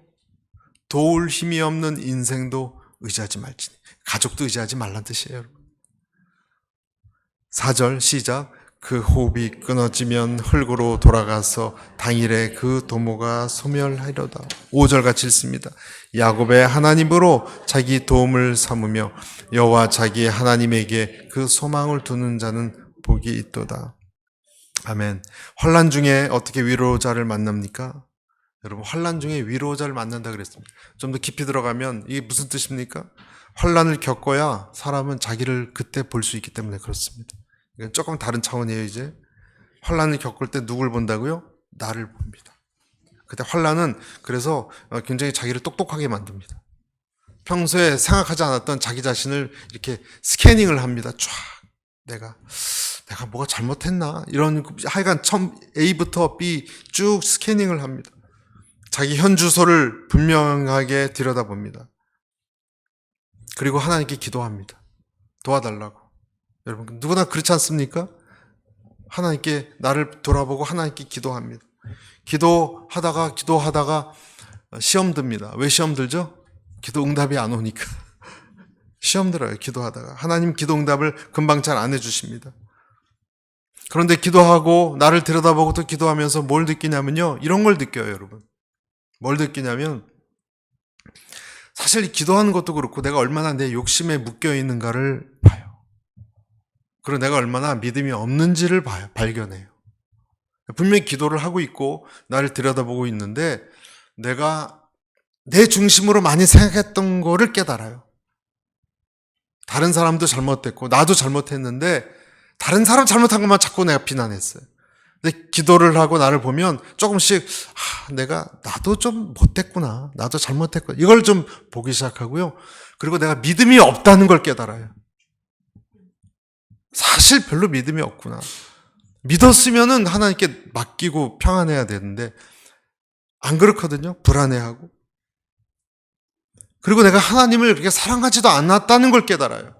도울 힘이 없는 인생도 의지하지 말지니. 가족도 의지하지 말란 뜻이에요. 여러분. 4절 시작. 그 호흡이 끊어지면 흙으로 돌아가서 당일에 그 도모가 소멸하리로다. 5절 같이 읽습니다. 야곱의 하나님으로 자기 도움을 삼으며 여호와 자기 하나님에게 그 소망을 두는 자는 복이 있도다. 아멘. 환난 중에 어떻게 위로자를 만납니까? 여러분 환난 중에 위로자를 만난다 그랬습니다. 좀 더 깊이 들어가면 이게 무슨 뜻입니까? 환난을 겪어야 사람은 자기를 그때 볼 수 있기 때문에 그렇습니다. 이건 조금 다른 차원이에요. 이제 환난을 겪을 때 누굴 본다고요? 나를 봅니다. 그때 환난은 그래서 굉장히 자기를 똑똑하게 만듭니다. 평소에 생각하지 않았던 자기 자신을 이렇게 스캐닝을 합니다. 쫙 내가 뭐가 잘못했나 이런 하여간 처음 A부터 B 쭉 스캐닝을 합니다. 자기 현 주소를 분명하게 들여다봅니다. 그리고 하나님께 기도합니다. 도와달라고. 여러분 누구나 그렇지 않습니까? 하나님께 나를 돌아보고 하나님께 기도합니다. 기도하다가 시험 듭니다. 왜 시험 들죠? 기도 응답이 안 오니까. 시험 들어요. 기도하다가. 하나님 기도 응답을 금방 잘 안 해주십니다. 그런데 기도하고 나를 들여다보고 또 기도하면서 뭘 느끼냐면요. 이런 걸 느껴요. 여러분. 뭘 느끼냐면 사실 기도하는 것도 그렇고 내가 얼마나 내 욕심에 묶여 있는가를 봐요. 그리고 내가 얼마나 믿음이 없는지를 발견해요. 분명히 기도를 하고 있고 나를 들여다보고 있는데 내가 내 중심으로 많이 생각했던 거를 깨달아요. 다른 사람도 잘못됐고 나도 잘못했는데 다른 사람 잘못한 것만 자꾸 내가 비난했어요. 근데 기도를 하고 나를 보면 조금씩 나도 좀 못됐구나. 나도 잘못했구나. 이걸 좀 보기 시작하고요. 그리고 내가 믿음이 없다는 걸 깨달아요. 사실 별로 믿음이 없구나. 믿었으면은 하나님께 맡기고 평안해야 되는데 안 그렇거든요. 불안해하고. 그리고 내가 하나님을 그렇게 사랑하지도 않았다는 걸 깨달아요.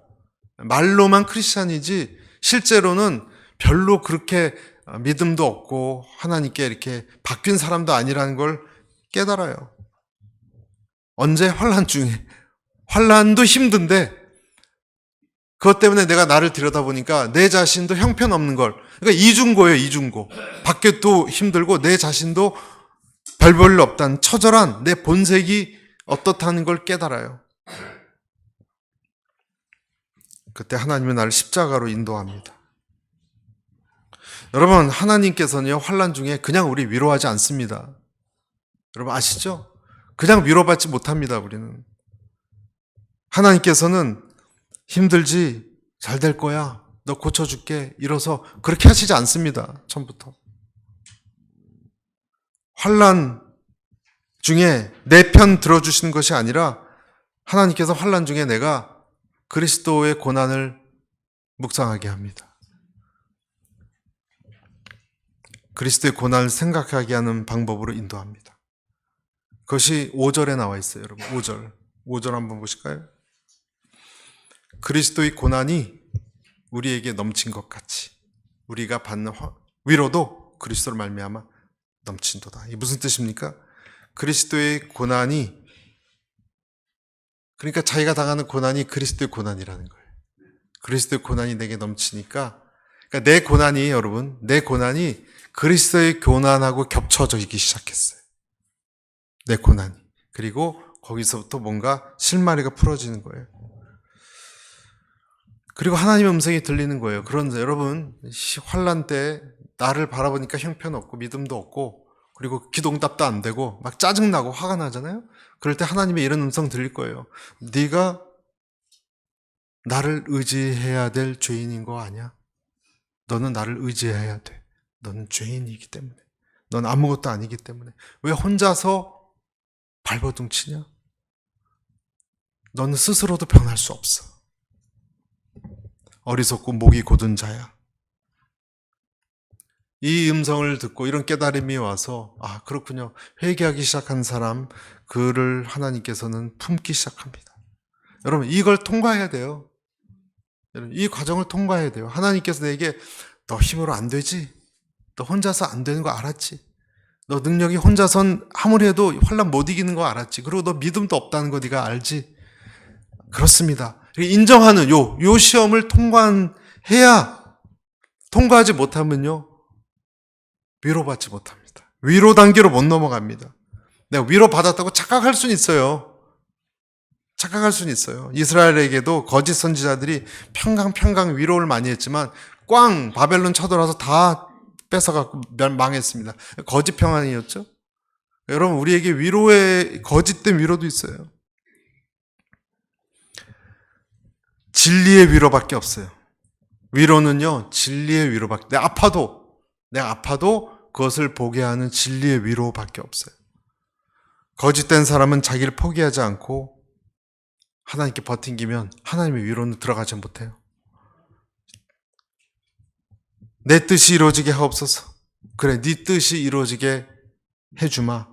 말로만 크리스찬이지 실제로는 별로 그렇게 믿음도 없고 하나님께 이렇게 바뀐 사람도 아니라는 걸 깨달아요. 언제? 환난 중에. 환난도 힘든데 그것 때문에 내가 나를 들여다보니까 내 자신도 형편없는 걸. 그러니까 이중고예요, 이중고. 밖에도 힘들고 내 자신도 별 볼 일 없다는 처절한 내 본색이 어떻다는 걸 깨달아요. 그때 하나님은 나를 십자가로 인도합니다. 여러분, 하나님께서는요, 환난 중에 그냥 우리 위로하지 않습니다. 여러분 아시죠? 그냥 위로받지 못합니다, 우리는. 하나님께서는 힘들지? 잘 될 거야. 너 고쳐줄게. 이러서 그렇게 하시지 않습니다. 처음부터. 환난 중에 내 편 들어주시는 것이 아니라 하나님께서 환난 중에 내가 그리스도의 고난을 묵상하게 합니다. 그리스도의 고난을 생각하게 하는 방법으로 인도합니다. 그것이 5절에 나와 있어요, 여러분. 5절. 5절 한번 보실까요? 그리스도의 고난이 우리에게 넘친 것 같이 우리가 받는 위로도 그리스도로 말미암아 넘친도다. 이게 무슨 뜻입니까? 그리스도의 고난이, 그러니까 자기가 당하는 고난이 그리스도의 고난이라는 거예요. 그리스도의 고난이 내게 넘치니까, 그러니까 내 고난이, 여러분, 내 고난이 그리스도의 고난하고 겹쳐지기 시작했어요. 내 고난이. 그리고 거기서부터 뭔가 실마리가 풀어지는 거예요. 그리고 하나님의 음성이 들리는 거예요. 그런데 여러분, 환난 때 나를 바라보니까 형편없고 믿음도 없고 그리고 기도응답도 안 되고 막 짜증나고 화가 나잖아요. 그럴 때 하나님의 이런 음성 들릴 거예요. 네가 나를 의지해야 될 죄인인 거 아니야? 너는 나를 의지해야 돼. 너는 죄인이기 때문에. 넌 아무것도 아니기 때문에. 왜 혼자서 발버둥 치냐? 너는 스스로도 변할 수 없어. 어리석고 목이 곧은 자야. 이 음성을 듣고 이런 깨달음이 와서 아 그렇군요. 회개하기 시작한 사람 그를 하나님께서는 품기 시작합니다. 여러분 이걸 통과해야 돼요. 여러분 이 과정을 통과해야 돼요. 하나님께서 내게 너 힘으로 안 되지? 너 혼자서 안 되는 거 알았지? 너 능력이 혼자선 아무리 해도 환난 못 이기는 거 알았지? 그리고 너 믿음도 없다는 거 네가 알지? 그렇습니다. 인정하는 요 시험을 통과해야, 통과하지 못하면요 위로받지 못합니다. 위로 단계로 못 넘어갑니다. 내가 위로받았다고 착각할 수는 있어요. 착각할 수는 있어요. 이스라엘에게도 거짓 선지자들이 평강 위로를 많이 했지만 꽝 바벨론 쳐들어와서 다 뺏어갖고 망했습니다. 거짓 평안이었죠. 여러분 우리에게 위로의 거짓된 위로도 있어요. 진리의 위로밖에 없어요. 위로는요 진리의 위로밖에. 내가 아파도 그것을 보게 하는 진리의 위로밖에 없어요. 거짓된 사람은 자기를 포기하지 않고 하나님께 버팅기면 하나님의 위로는 들어가지 못해요. 내 뜻이 이루어지게 하옵소서. 그래, 네 뜻이 이루어지게 해주마.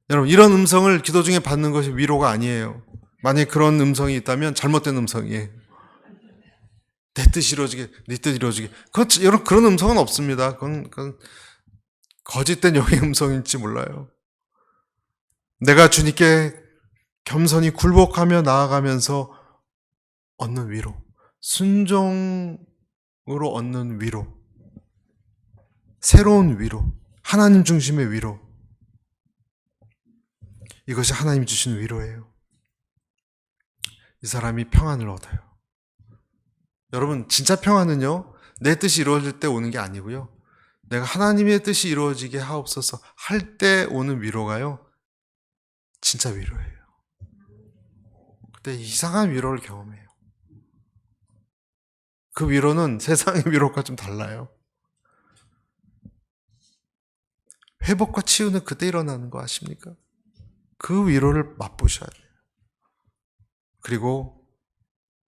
여러분 이런 음성을 기도 중에 받는 것이 위로가 아니에요. 만약에 그런 음성이 있다면 잘못된 음성이에요. 내 뜻이 이루어지게, 네 뜻이 이루어지게. 여러분 그런 음성은 없습니다. 그건 거짓된 영의 음성일지 몰라요. 내가 주님께 겸손히 굴복하며 나아가면서 얻는 위로, 순종으로 얻는 위로, 새로운 위로, 하나님 중심의 위로, 이것이 하나님이 주신 위로예요. 이 사람이 평안을 얻어요. 여러분 진짜 평안은요 내 뜻이 이루어질 때 오는 게 아니고요, 내가 하나님의 뜻이 이루어지게 하옵소서 할 때 오는 위로가요 진짜 위로예요. 그때 이상한 위로를 경험해요. 그 위로는 세상의 위로가 좀 달라요. 회복과 치유는 그때 일어나는 거 아십니까? 그 위로를 맛보셔야 돼요. 그리고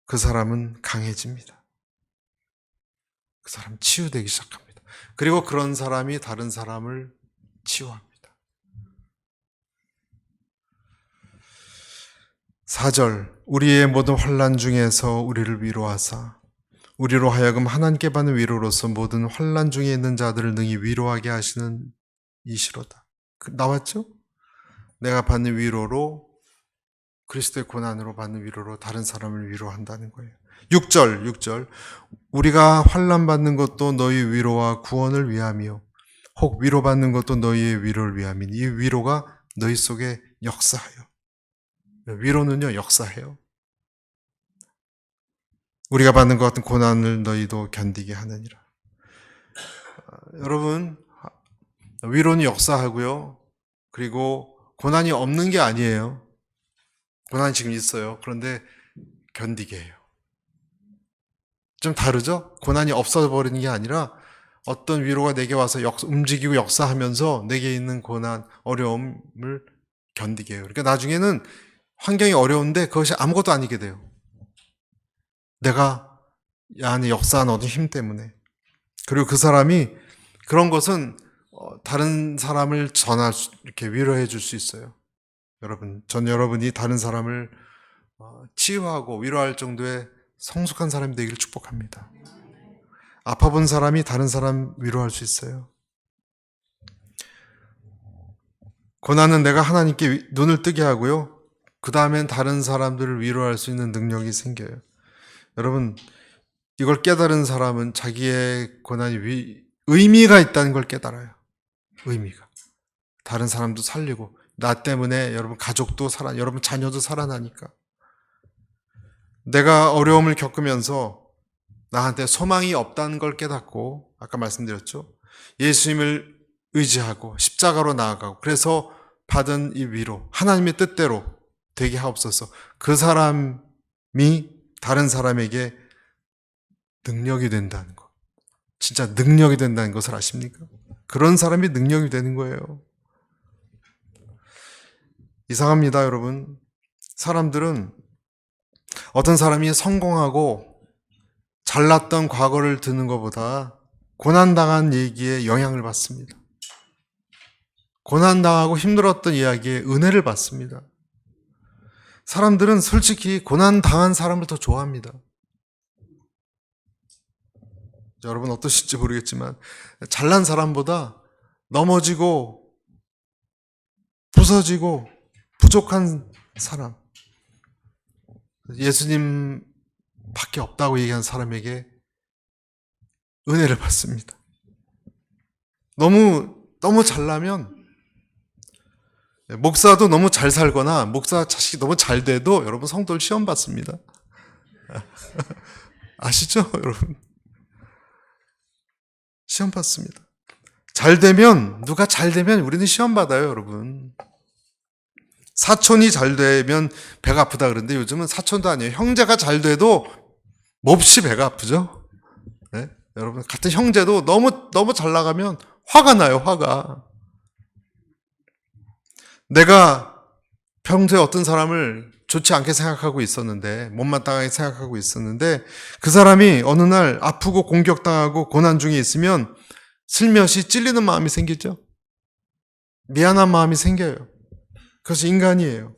그 사람은 강해집니다. 그 사람 치유되기 시작합니다. 그리고 그런 사람이 다른 사람을 치유합니다. 4절, 우리의 모든 환난 중에서 우리를 위로하사 우리로 하여금 하나님께 받는 위로로서 모든 환난 중에 있는 자들을 능히 위로하게 하시는 이시로다. 나왔죠? 내가 받는 위로로, 그리스도의 고난으로 받는 위로로 다른 사람을 위로한다는 거예요. 6절, 우리가 환난 받는 것도 너희 위로와 구원을 위함이요 혹 위로받는 것도 너희의 위로를 위함이니 이 위로가 너희 속에 역사하여. 위로는요, 역사해요. 우리가 받는 것 같은 고난을 너희도 견디게 하느니라. 여러분, 위로는 역사하고요. 그리고 고난이 없는 게 아니에요. 고난이 지금 있어요. 그런데 견디게 해요. 좀 다르죠? 고난이 없어버리는 게 아니라 어떤 위로가 내게 와서 움직이고 역사하면서 내게 있는 고난, 어려움을 견디게 해요. 그러니까 나중에는 환경이 어려운데 그것이 아무것도 아니게 돼요. 내가 안에 역사한 어떤 힘 때문에. 그리고 그 사람이 그런 것은 다른 사람을 이렇게 위로해 줄 수 있어요. 여러분이 다른 사람을 치유하고 위로할 정도의 성숙한 사람이 되기를 축복합니다. 아파본 사람이 다른 사람 위로할 수 있어요. 고난은 내가 하나님께 눈을 뜨게 하고요. 그 다음엔 다른 사람들을 위로할 수 있는 능력이 생겨요. 여러분, 이걸 깨달은 사람은 자기의 고난이 의미가 있다는 걸 깨달아요. 의미가. 다른 사람도 살리고 나 때문에 여러분 가족도 여러분 자녀도 살아나니까. 내가 어려움을 겪으면서 나한테 소망이 없다는 걸 깨닫고 아까 말씀드렸죠. 예수님을 의지하고 십자가로 나아가고 그래서 받은 이 위로 하나님의 뜻대로 되게 하옵소서. 그 사람이 다른 사람에게 능력이 된다는 것. 진짜 능력이 된다는 것을 아십니까? 그런 사람이 능력이 되는 거예요. 이상합니다, 여러분. 사람들은 어떤 사람이 성공하고 잘났던 과거를 듣는 것보다 고난당한 얘기에 영향을 받습니다. 고난당하고 힘들었던 이야기에 은혜를 받습니다. 사람들은 솔직히 고난당한 사람을 더 좋아합니다. 여러분 어떠신지 모르겠지만 잘난 사람보다 넘어지고 부서지고 부족한 사람, 예수님 밖에 없다고 얘기한 사람에게 은혜를 받습니다. 너무 잘나면 목사도 너무 잘 살거나 목사 자식이 너무 잘 돼도 여러분 성도를 시험 받습니다. 아시죠, 여러분? 시험 받습니다. 누가 잘 되면 우리는 시험 받아요, 여러분. 사촌이 잘 되면 배가 아프다 그러는데 요즘은 사촌도 아니에요. 형제가 잘 돼도 몹시 배가 아프죠? 네? 여러분, 같은 형제도 너무 잘 나가면 화가 나요, 화가. 내가 평소에 어떤 사람을 좋지 않게 생각하고 있었는데, 못마땅하게 생각하고 있었는데, 그 사람이 어느 날 아프고 공격당하고 고난 중에 있으면 슬며시 찔리는 마음이 생기죠? 미안한 마음이 생겨요. 그것이 인간이에요.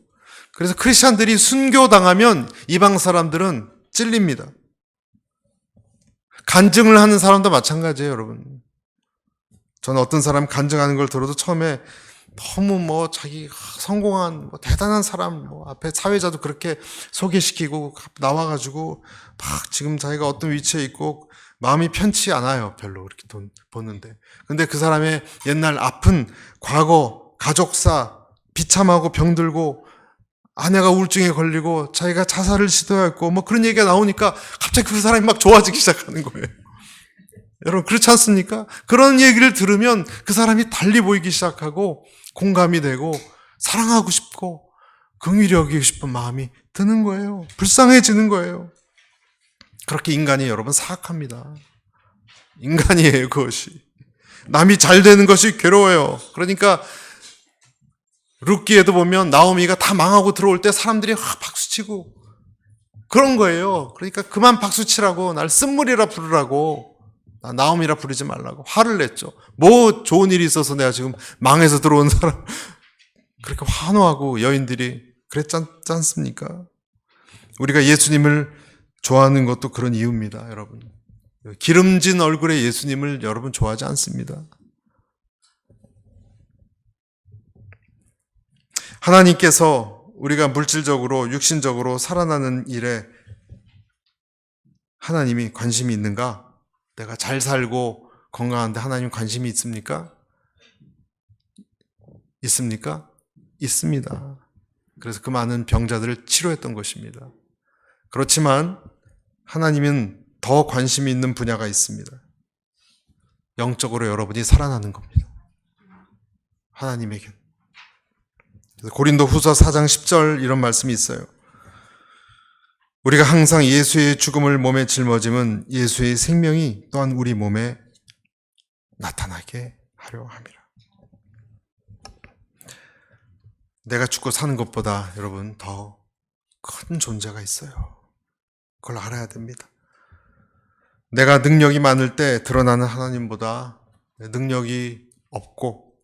그래서 크리스찬들이 순교당하면 이방 사람들은 찔립니다. 간증을 하는 사람도 마찬가지예요, 여러분. 저는 어떤 사람 간증하는 걸 들어도 처음에 너무 자기 성공한 대단한 사람 앞에 사회자도 그렇게 소개시키고 나와가지고 막 지금 자기가 어떤 위치에 있고 마음이 편치 않아요, 별로 그렇게 보는데. 근데 그 사람의 옛날 아픈 과거, 가족사, 비참하고 병들고 아내가 우울증에 걸리고 자기가 자살을 시도했고 그런 얘기가 나오니까 갑자기 그 사람이 막 좋아지기 시작하는 거예요. 여러분 그렇지 않습니까? 그런 얘기를 들으면 그 사람이 달리 보이기 시작하고 공감이 되고 사랑하고 싶고 긍휼히 여기고 싶은 마음이 드는 거예요. 불쌍해지는 거예요. 그렇게 인간이 여러분 사악합니다. 인간이에요, 그것이. 남이 잘 되는 것이 괴로워요. 그러니까 룻기에도 보면 나오미가 다 망하고 들어올 때 사람들이 박수치고 그런 거예요. 그러니까 그만 박수치라고 날 쓴물이라 부르라고 나옴이라 부르지 말라고 화를 냈죠. 뭐 좋은 일이 있어서 내가 지금 망해서 들어온 사람 그렇게 환호하고 여인들이 그랬지 않습니까? 우리가 예수님을 좋아하는 것도 그런 이유입니다, 여러분. 기름진 얼굴의 예수님을 여러분 좋아하지 않습니다. 하나님께서 우리가 물질적으로 육신적으로 살아나는 일에 하나님이 관심이 있는가? 내가 잘 살고 건강한데 하나님 관심이 있습니까? 있습니까? 있습니다. 그래서 그 많은 병자들을 치료했던 것입니다. 그렇지만 하나님은 더 관심이 있는 분야가 있습니다. 영적으로 여러분이 살아나는 겁니다. 하나님에게. 고린도 후서 4장 10절 이런 말씀이 있어요. 우리가 항상 예수의 죽음을 몸에 짊어짐은 예수의 생명이 또한 우리 몸에 나타나게 하려 함이라. 내가 죽고 사는 것보다 여러분 더 큰 존재가 있어요. 그걸 알아야 됩니다. 내가 능력이 많을 때 드러나는 하나님보다 능력이 없고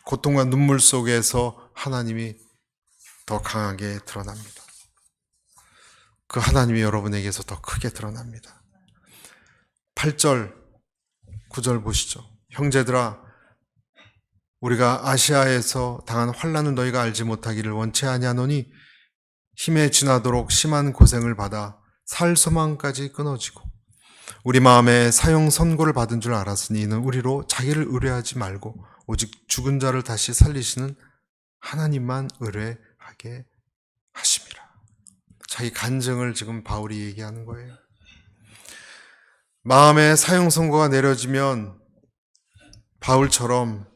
고통과 눈물 속에서 하나님이 더 강하게 드러납니다. 그 하나님이 여러분에게서 더 크게 드러납니다. 8절, 9절 보시죠. 형제들아, 우리가 아시아에서 당한 환난을 너희가 알지 못하기를 원치 아니하노니 힘에 지나도록 심한 고생을 받아 살 소망까지 끊어지고 우리 마음에 사형 선고를 받은 줄 알았으니 이는 우리로 자기를 의뢰하지 말고 오직 죽은 자를 다시 살리시는 하나님만 의뢰하게 하심이라. 자기 간증을 지금 바울이 얘기하는 거예요. 마음에 사형 선고가 내려지면 바울처럼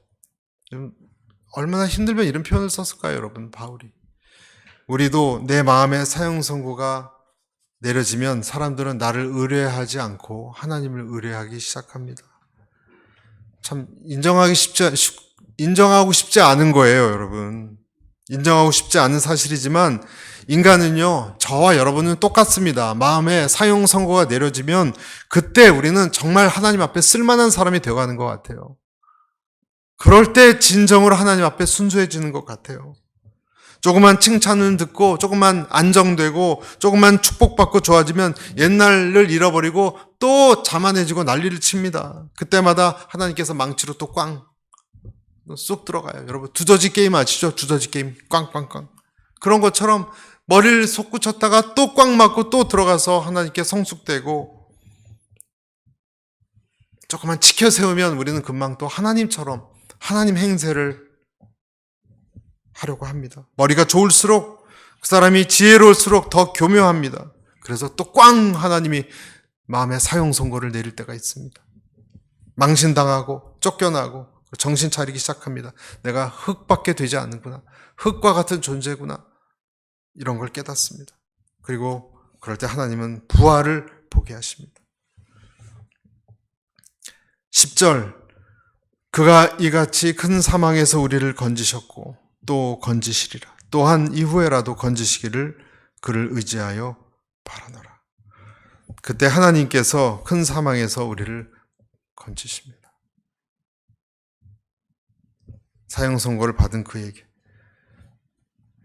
얼마나 힘들면 이런 표현을 썼을까요, 여러분? 바울이. 우리도 내 마음에 사형 선고가 내려지면 사람들은 나를 의뢰하지 않고 하나님을 의뢰하기 시작합니다. 참 인정하고 싶지 않은 거예요, 여러분. 인정하고 싶지 않은 사실이지만 인간은요, 저와 여러분은 똑같습니다. 마음에 사형 선고가 내려지면 그때 우리는 정말 하나님 앞에 쓸만한 사람이 되어가는 것 같아요. 그럴 때 진정으로 하나님 앞에 순수해지는 것 같아요. 조그만 칭찬을 듣고 조금만 안정되고 조금만 축복받고 좋아지면 옛날을 잃어버리고 또 자만해지고 난리를 칩니다. 그때마다 하나님께서 망치로 또 꽝 쏙 들어가요. 여러분 두더지 게임 아시죠? 두더지 게임 꽝꽝꽝. 그런 것처럼 머리를 솟구쳤다가 또 꽝 맞고 또 들어가서 하나님께 성숙되고 조금만 지켜 세우면 우리는 금방 또 하나님처럼 하나님 행세를 하려고 합니다. 머리가 좋을수록 그 사람이 지혜로울수록 더 교묘합니다. 그래서 또 꽝 하나님이 마음에 사형 선고를 내릴 때가 있습니다. 망신당하고 쫓겨나고 정신 차리기 시작합니다. 내가 흙밖에 되지 않는구나. 흙과 같은 존재구나. 이런 걸 깨닫습니다. 그리고 그럴 때 하나님은 부활을 보게 하십니다. 10절 그가 이같이 큰 사망에서 우리를 건지셨고 또 건지시리라. 또한 이후에라도 건지시기를 그를 의지하여 바라노라. 그때 하나님께서 큰 사망에서 우리를 건지십니다. 사형 선고를 받은 그에게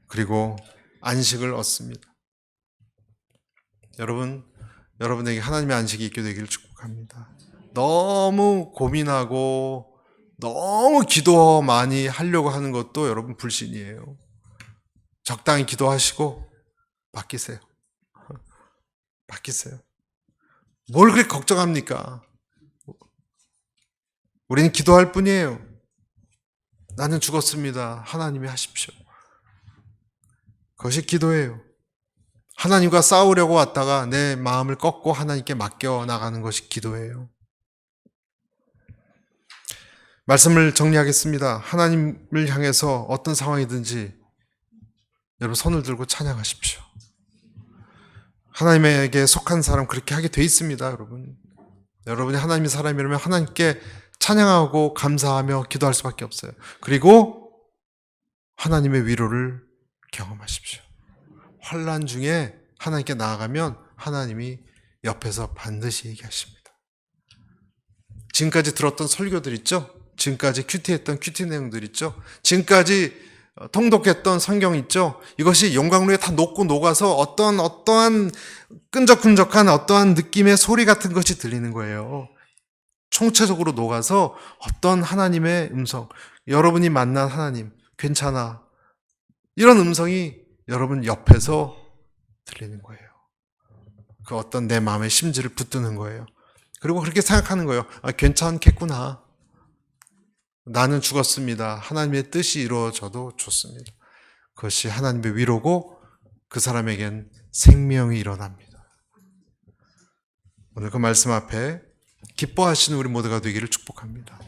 그리고 안식을 얻습니다. 여러분에게 하나님의 안식이 있게 되기를 축복합니다. 너무 고민하고 너무 기도 많이 하려고 하는 것도 여러분 불신이에요. 적당히 기도하시고 맡기세요. 맡기세요. 뭘 그렇게 걱정합니까? 우리는 기도할 뿐이에요. 나는 죽었습니다. 하나님이 하십시오. 그것이 기도예요. 하나님과 싸우려고 왔다가 내 마음을 꺾고 하나님께 맡겨 나가는 것이 기도예요. 말씀을 정리하겠습니다. 하나님을 향해서 어떤 상황이든지 여러분 손을 들고 찬양하십시오. 하나님에게 속한 사람 그렇게 하게 돼 있습니다, 여러분. 여러분이 하나님의 사람이라면 하나님께 찬양하고 감사하며 기도할 수밖에 없어요. 그리고 하나님의 위로를 경험하십시오. 환난 중에 하나님께 나아가면 하나님이 옆에서 반드시 얘기하십니다. 지금까지 들었던 설교들 있죠? 지금까지 큐티했던 큐티 내용들 있죠? 지금까지 통독했던 성경 있죠? 이것이 용광로에 다 녹고 녹아서 어떠한 끈적끈적한 어떠한 느낌의 소리 같은 것이 들리는 거예요. 총체적으로 녹아서 어떤 하나님의 음성, 여러분이 만난 하나님, 괜찮아. 이런 음성이 여러분 옆에서 들리는 거예요. 그 어떤 내 마음의 심지를 붙드는 거예요. 그리고 그렇게 생각하는 거예요. 괜찮겠구나. 나는 죽었습니다. 하나님의 뜻이 이루어져도 좋습니다. 그것이 하나님의 위로고 그 사람에겐 생명이 일어납니다. 오늘 그 말씀 앞에 기뻐하시는 우리 모두가 되기를 축복합니다.